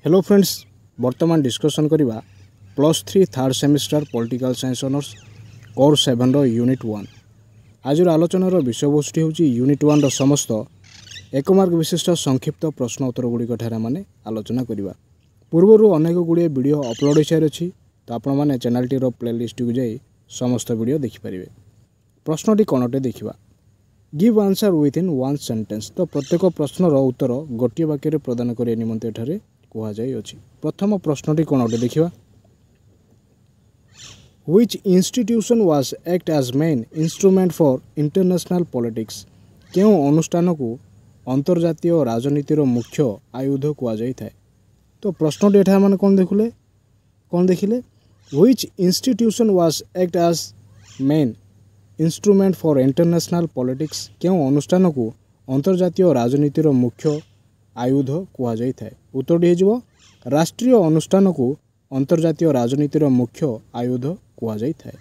Hello friends वर्तमान discussion करवा +3 third semester political science honours core 7 रो unit 1। आज आलोचनार विषयवस्तु हूँ यूनिट 1 रो समस्त एक मार्क विशिष्ट संक्षिप्त प्रश्न उत्तर गुड़िक आम आलोचना करवा। पूर्वर अनेक गुड़िए वीडियो अपलोड हो सारी अच्छी, तो आपण मैंने चैनल टीर प्लेलिस्ट को जाई समस्त वीडियो देखिपारे। प्रश्नटी कौनटे देखा, give answer with in one sentence. तो प्रत्येक प्रश्नर उत्तर गोटे वाक्य प्रदान करने निमंते एठारे कुहाଯାଇଛି। प्रथम प्रश्नटी कौन अटे देखा, which institution was act as main instrument for international politics. क्यों अनुष्ठान को अंतर्जातीय राजनीतिर मुख्य आयुध कुहाଯାଇଥାଏ। तो प्रश्नटी एठा माने कौन देखिले which institution was act as main instrument for international politics. क्यों अनुष्ठान को अंतर्जातीय राजनीतिर मुख्य आयुध कुहाଯାଇଥାଏ। उत्तरटी हो राष्ट्रीय अनुष्ठान को अंतर्जातीय राजनीतिर मुख्य आयुध कुहाଯାଇଥାଏ।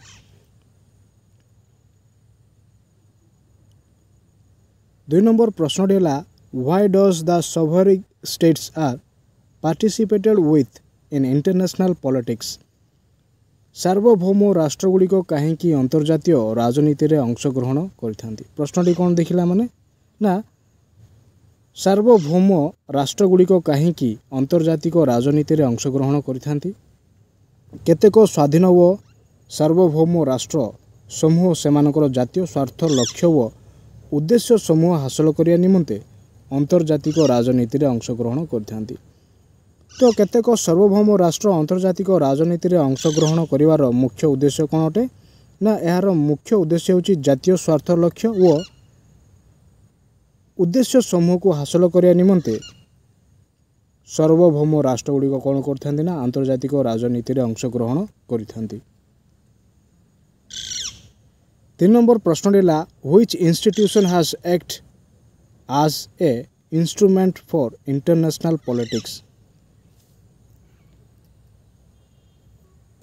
दुई नंबर प्रश्नटी है, why does the sovereign states are participated with in international politics. सार्वभौम राष्ट्रगुड़िक कहीं अंतर्जातीय राजनीति में अंशग्रहण करथांती। प्रश्नटी कौन देखला माने ना, सार्वभौम राष्ट्रगुड़िक कहीं अंतर्जातिक राजनीति में अंशग्रहण करथांती। केतेक स्वाधीन व सार्वभौम राष्ट्र समूह सेमानकर जातीय स्वार्थ लक्ष्य व उद्देश्य समूह हासिल करने निमंते अंतर्जातिक राजनीति में अंशग्रहण करथांती। तो केतेक सार्वभौम राष्ट्र अंतर्जातिक राजनीति में अंशग्रहण करिवार मुख्य उद्देश्य कौन अटे ना, यार मुख्य उद्देश्य होची जातीय स्वार्थ लक्ष्य व उद्देश्य समूह को हासिल करने निमंते सार्वभौम राष्ट्रगुड़िक कौन करथांती ना अंतर्जातिक राजनीति में अंशग्रहण करथांती। 3 नंबर प्रश्न है, which institution has act as a instrument for international politics.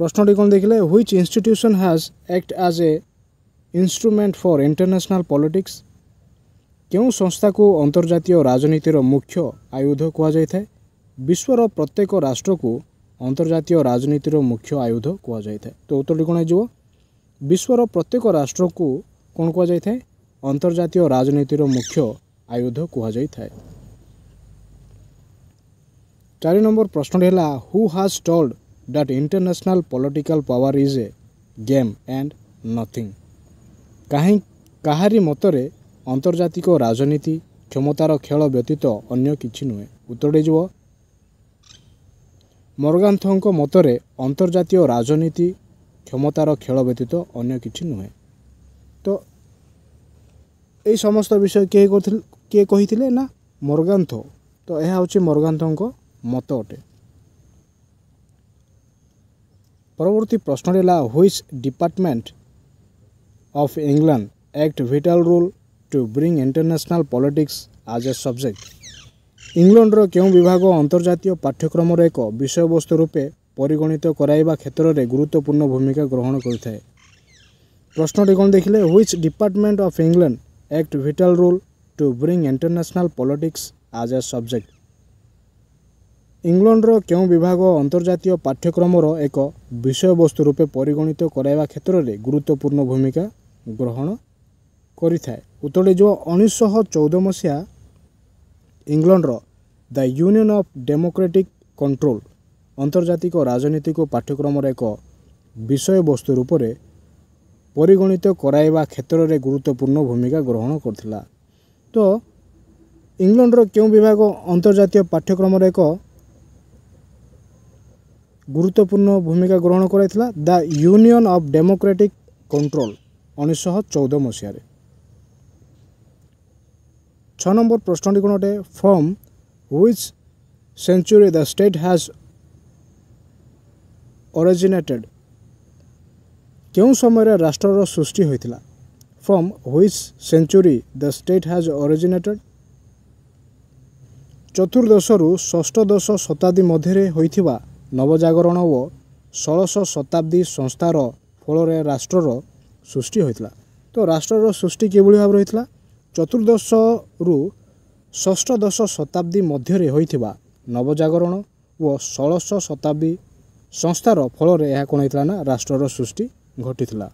प्रश्नटी कौन देखिले, which institution has act as a instrument for international politics. क्यों संस्था को अंतर्जातीय राजनीतिर मुख्य आयुध कुहाଯାଇଥାଏ। विश्वर प्रत्येक राष्ट्र को अंतर्जातीय राजनीतिर मुख्य आयुध कुहाଯାଇଥାଏ। तो उत्तरटी कौन हो, विश्वर प्रत्येक राष्ट्र को कौन कुहाଯାଇଥାଏ, अंतर्जातीय राजनीतिर मुख्य आयुध कुहाଯାଇଥାଏ। 4 नंबर प्रश्न है, who has told that international political power is a game and nothing. काहारी मतरे अंतर्जातिक राजनीति क्षमतार खेल व्यतीत अन्य किछि नुहे। उत्तरटी जो मॉर्गानथों मतरे अंतर्जातीय राजनीति क्षमतार खेल व्यतीत अन्य किछि नुहे। तो यही समस्त विषय किए कही ना, मॉर्गानथो। तो यह हूँ मॉर्गानथों मत अटे। परवर्ती प्रश्न है, which department of England act vital role to bring international politics as a subject. इंग्लैंडर क्यों विभाग अंतर्जातीय पाठ्यक्रम एक विषय वस्तु रूपे परिगणित कराइबा क्षेत्र में गुरुत्वपूर्ण भूमिका ग्रहण करता है। प्रश्नटी कौन देखिले, which department of England act vital role to bring international politics as a subject. इंग्लैंडर क्यों विभाग अंतर्जातीय पाठ्यक्रम एक विषय वस्तु रूपे परिगणित कराइबा क्षेत्र में गुरुत्वपूर्ण भूमिका ग्रहण करिथाए। उत्तरटी जो 1914 मसीहा इंग्लैंडर the union of democratic control अंतर्जातिक राजनीतिक पाठ्यक्रम एक विषय वस्तु रूप से परिगणित कराइबा क्षेत्र में गुरुत्वपूर्ण भूमिका ग्रहण करथिला। तो इंग्लैंडर क्यों विभाग अंतर्जातीय पाठ्यक्रम एक गुरुत्वपूर्ण भूमिका ग्रहण कराइथिला, the union of democratic control 1914 मसीह। 6 नंबर प्रश्नटी कौन अटे, from which century the state has originated. क्यों समय राष्ट्र सृष्टि होइथिला। From which century the state has originated. चतुर्दश रु षष्ठदश शताब्दी मध्य होइथिबा नवजागरण व 16 शताब्दी संस्थार फल राष्ट्रर सृष्टि होइथिला। तो राष्ट्रर सृष्टि किभଳି भाव होइथिला, चतुर्दश रु षष्ठदश शताब्दी मध्य होइथिबा नवजागरण ଓ 1600 ଶତାବ୍ଦୀ ସଂସ୍ଥାର ଫଳରେ ଏହା କ'ଣ ହେଇଥିଲା ନା ରାଷ୍ଟ୍ରର ସୃଷ୍ଟି ଘଟିଥିଲା।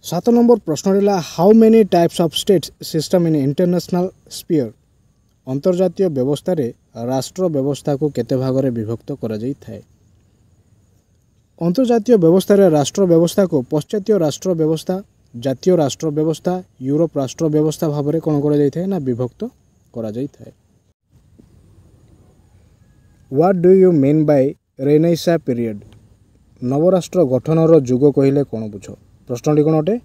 7 ନମ୍ବର ପ୍ରଶ୍ନ ହେଲା how many types of states system in international sphere. ଅନ୍ତର୍ଜାତୀୟ ବ୍ୟବସ୍ଥାରେ ରାଷ୍ଟ୍ର ବ୍ୟବସ୍ଥାକୁ କେତେ ଭାଗରେ ବିଭକ୍ତ କରାଯାଇଥାଏ? ଅନ୍ତର୍ଜାତୀୟ ବ୍ୟବସ୍ଥାରେ ରାଷ୍ଟ୍ର ବ୍ୟବସ୍ଥାକୁ ପାଶ୍ଚାତ୍ୟ ରାଷ୍ଟ୍ର ବ୍ୟବସ୍ଥା, ଜାତୀୟ ରାଷ୍ଟ୍ର ବ୍ୟବସ୍ଥା, ୟୁରୋପ ରାଷ୍ଟ୍ର ବ୍ୟବସ୍ଥା ଭାବରେ କ'ଣ କରାଯାଇଥାଏ ନା ବିଭକ୍ତ କରାଯାଇଥାଏ। What do you mean by renaissance period? ନବରାଷ୍ଟ୍ର ଗଠନର ଯୁଗ କହିଲେ କ'ଣ ବୁଝ? ପ୍ରଶ୍ନଟି କ'ଣ ଅଟେ?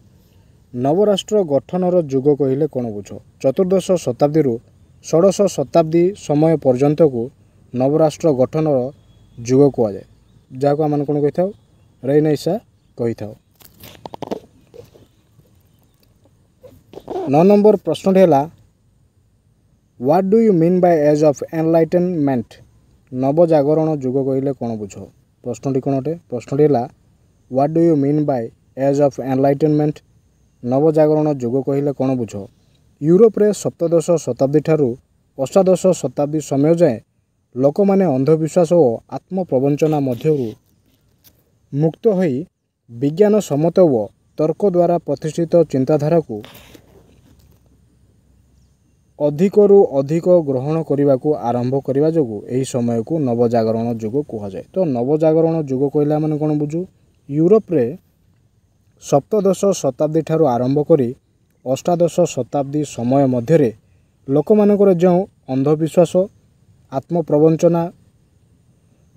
ନବରାଷ୍ଟ୍ର ଗଠନର ଯୁଗ କହିଲେ କ'ଣ ବୁଝ? ଚତୁର୍ଦ୍ଦଶ ଶତାବ୍ଦୀରୁ ଷୋଡ଼ଶ ଶତାବ୍ଦୀ ସମୟ ପର୍ଯ୍ୟନ୍ତକୁ ନବରାଷ୍ଟ୍ର ଗଠନର ଯୁଗ କୁହାଯାଏ, ଯାହାକୁ ଆମେ କ'ଣ କହିଥାଉ? ରେନେସାଁ କହିଥାଉ। 9 ନମ୍ବର ପ୍ରଶ୍ନଟି ହେଲା what do you mean by age of enlightenment? ନବଜାଗରଣ ଯୁଗ କହିଲେ କ'ଣ ବୁଝ? ପ୍ରଶ୍ନଟି କ'ଣ ଅଟେ? ପ୍ରଶ୍ନଟି ହେଲା what do you mean by age of enlightenment? ନବଜାଗରଣ ଯୁଗ କହିଲେ କ'ଣ ବୁଝ? ୟୁରୋପରେ ସପ୍ତଦଶ ଶତାବ୍ଦୀ ଠାରୁ ଅଷ୍ଟାଦଶ ଶତାବ୍ଦୀ ସମୟ ଯାଏଁ ଲୋକମାନେ ଅନ୍ଧବିଶ୍ୱାସ ଓ ଆତ୍ମପ୍ରବଞ୍ଚନା ମଧ୍ୟରୁ ମୁକ୍ତ ହୋଇ ବିଜ୍ଞାନ ସମ୍ମତ ଓ ତର୍କ ଦ୍ୱାରା ପ୍ରତିଷ୍ଠିତ ଚିନ୍ତାଧାରାକୁ ଅଧିକରୁ ଅଧିକ ଗ୍ରହଣ କରିବାକୁ ଆରମ୍ଭ କରିବା ଯୋଗୁଁ ଏହି ସମୟକୁ ନବଜାଗରଣ ଯୁଗ କୁହାଯାଏ। ତ ନବଜାଗରଣ ଯୁଗ କହିଲେ ଆମେ କ'ଣ ବୁଝୁ? ୟୁରୋପରେ ସପ୍ତଦଶ ଶତାବ୍ଦୀ ଠାରୁ ଆରମ୍ଭ କରି ଅଷ୍ଟାଦଶ ଶତାବ୍ଦୀ ସମୟ ମଧ୍ୟରେ ଲୋକମାନଙ୍କର ଯେଉଁ ଅନ୍ଧବିଶ୍ୱାସ ଆତ୍ମପ୍ରବଞ୍ଚନା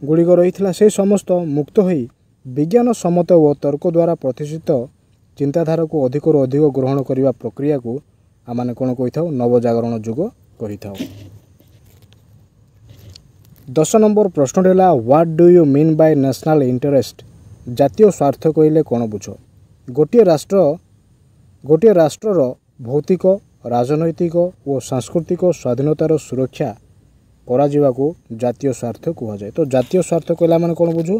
ଗୁଡ଼ିକ ରହିଥିଲା ସେ ସମସ୍ତ ମୁକ୍ତ ହୋଇ ବିଜ୍ଞାନ ସମ୍ମତ ଓ ତର୍କ ଦ୍ୱାରା ପ୍ରତିଷ୍ଠିତ ଚିନ୍ତାଧାରାକୁ ଅଧିକରୁ ଅଧିକ ଗ୍ରହଣ କରିବା ପ୍ରକ୍ରିୟାକୁ ଆମେ କ'ଣ କହିଥାଉ? ନବଜାଗରଣ ଯୁଗ କହିଥାଉ। 10 ନମ୍ବର ପ୍ରଶ୍ନଟି ହେଲା what do you mean by national interest? ଜାତୀୟ ସ୍ୱାର୍ଥ କହିଲେ କ'ଣ ବୁଝ? ଗୋଟିଏ ରାଷ୍ଟ୍ରର ଭୌତିକ, ରାଜନୈତିକ ଓ ସାଂସ୍କୃତିକ ସ୍ୱାଧୀନତାର ସୁରକ୍ଷା କରାଯିବାକୁ ଜାତୀୟ ସ୍ୱାର୍ଥ କୁହାଯାଏ। ତ ଜାତୀୟ ସ୍ୱାର୍ଥ କହିଲେ ଆମେ କ'ଣ ବୁଝୁ?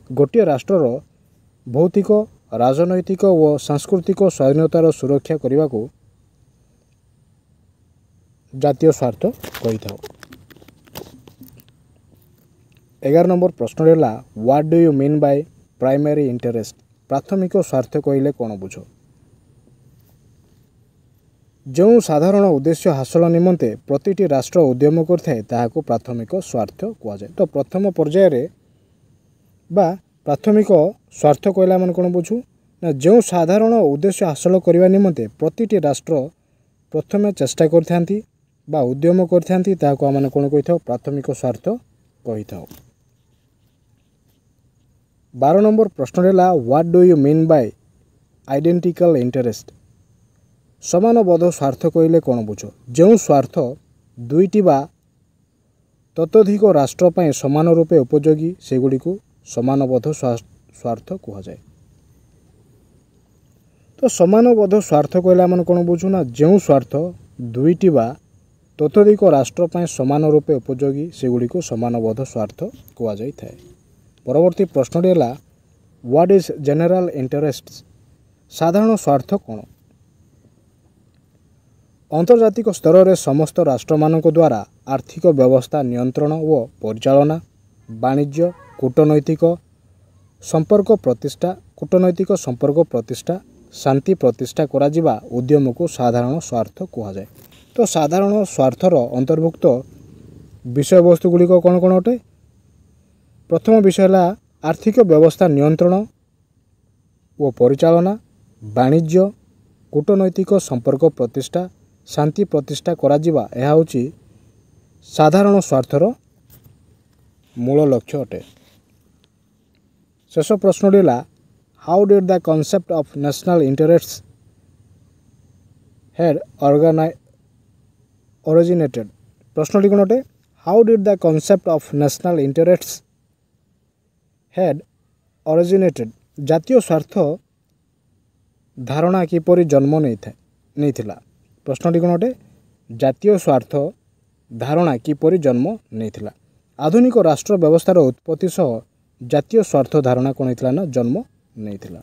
ଗୋଟିଏ ରାଷ୍ଟ୍ରର ଭୌତିକ, ରାଜନୈତିକ ଓ ସାଂସ୍କୃତିକ ସ୍ୱାଧୀନତାର ସୁରକ୍ଷା କରିବାକୁ ଜାତୀୟ ସ୍ୱାର୍ଥ କହିଥାଉ। 11 ନମ୍ବର ପ୍ରଶ୍ନଟି ହେଲା what do you mean by primary interest? ପ୍ରାଥମିକ ସ୍ୱାର୍ଥ କହିଲେ କ'ଣ ବୁଝ? ଯେଉଁ ସାଧାରଣ ଉଦ୍ଦେଶ୍ୟ ହାସଲ ନିମନ୍ତେ ପ୍ରତିଟି ରାଷ୍ଟ୍ର ଉଦ୍ୟମ କରିଥାଏ ତାହାକୁ ପ୍ରାଥମିକ ସ୍ୱାର୍ଥ କୁହାଯାଏ। ତ ପ୍ରଥମ ପର୍ଯ୍ୟାୟରେ ବା ପ୍ରାଥମିକ ସ୍ୱାର୍ଥ କହିଲେ ଆମେ କ'ଣ ବୁଝୁ? ନା ଯେଉଁ ସାଧାରଣ ଉଦ୍ଦେଶ୍ୟ ହାସଲ କରିବା ନିମନ୍ତେ ପ୍ରତିଟି ରାଷ୍ଟ୍ର ପ୍ରଥମେ ଚେଷ୍ଟା କରିଥାନ୍ତି ବା ଉଦ୍ୟମ କରିଥାନ୍ତି ତାହାକୁ ଆମେ କ'ଣ କହିଥାଉ? ପ୍ରାଥମିକ ସ୍ୱାର୍ଥ କହିଥାଉ। 12 ନମ୍ବର ପ୍ରଶ୍ନଟି ହେଲା what do you mean by identical interest? ସମାନବଦ୍ଧ ସ୍ୱାର୍ଥ କହିଲେ କ'ଣ ବୁଝ? ଯେଉଁ ସ୍ୱାର୍ଥ ଦୁଇଟି ବା ତତୋଧିକ ରାଷ୍ଟ୍ର ପାଇଁ ସମାନ ରୂପେ ଉପଯୋଗୀ ସେଗୁଡ଼ିକୁ ସମାନବଦ୍ଧ ସ୍ୱାର୍ଥ କୁହାଯାଏ। ତ ସମାନବଦ୍ଧ ସ୍ୱାର୍ଥ କହିଲେ ଆମେ କ'ଣ ବୁଝୁ? ନା ଯେଉଁ ସ୍ୱାର୍ଥ ଦୁଇଟି ବା ତତୋଧିକ ରାଷ୍ଟ୍ର ପାଇଁ ସମାନ ରୂପେ ଉପଯୋଗୀ ସେଗୁଡ଼ିକୁ ସମାନବଦ୍ଧ ସ୍ୱାର୍ଥ କୁହାଯାଇଥାଏ। ପରବର୍ତ୍ତୀ ପ୍ରଶ୍ନଟି ହେଲା ହ୍ୱାଟ୍ ଇଜ୍ ଜେନେରାଲ୍ ଇଣ୍ଟରେଷ୍ଟ? ସାଧାରଣ ସ୍ୱାର୍ଥ କ'ଣ? ଆନ୍ତର୍ଜାତିକ ସ୍ତରରେ ସମସ୍ତ ରାଷ୍ଟ୍ରମାନଙ୍କ ଦ୍ୱାରା ଆର୍ଥିକ ବ୍ୟବସ୍ଥା ନିୟନ୍ତ୍ରଣ ଓ ପରିଚାଳନା, ବାଣିଜ୍ୟ, କୂଟନୈତିକ ସମ୍ପର୍କ ପ୍ରତିଷ୍ଠା, ଶାନ୍ତି ପ୍ରତିଷ୍ଠା କରାଯିବା ଉଦ୍ୟମକୁ ସାଧାରଣ ସ୍ୱାର୍ଥ କୁହାଯାଏ। ତ ସାଧାରଣ ସ୍ୱାର୍ଥର ଅନ୍ତର୍ଭୁକ୍ତ ବିଷୟବସ୍ତୁ ଗୁଡ଼ିକ କ'ଣ କ'ଣ ଅଟେ? ପ୍ରଥମ ବିଷୟ ହେଲା ଆର୍ଥିକ ବ୍ୟବସ୍ଥା ନିୟନ୍ତ୍ରଣ ଓ ପରିଚାଳନା, ବାଣିଜ୍ୟ, କୂଟନୈତିକ ସମ୍ପର୍କ ପ୍ରତିଷ୍ଠା, ଶାନ୍ତି ପ୍ରତିଷ୍ଠା କରାଯିବା ଏହା ହେଉଛି ସାଧାରଣ ସ୍ୱାର୍ଥର ମୂଳ ଲକ୍ଷ୍ୟ ଅଟେ। ଶେଷ ପ୍ରଶ୍ନଟି ହେଲା how did the concept of national interest had originated? ପ୍ରଶ୍ନଟି କ'ଣ ଅଟେ? How did the concept of national interest had originated? ଜାତୀୟ ସ୍ୱାର୍ଥ ଧାରଣା କିପରି ଜନ୍ମ ନେଇଥିଲା? ପ୍ରଶ୍ନଟି କ'ଣ ଅଟେ? ଜାତୀୟ ସ୍ୱାର୍ଥ ଧାରଣା କିପରି ଜନ୍ମ ନେଇଥିଲା? ଆଧୁନିକ ରାଷ୍ଟ୍ର ବ୍ୟବସ୍ଥାର ଉତ୍ପତ୍ତି ସହ ଜାତୀୟ ସ୍ୱାର୍ଥ ଧାରଣା କ'ଣ ହେଇଥିଲା ନା ଜନ୍ମ ନେଇଥିଲା।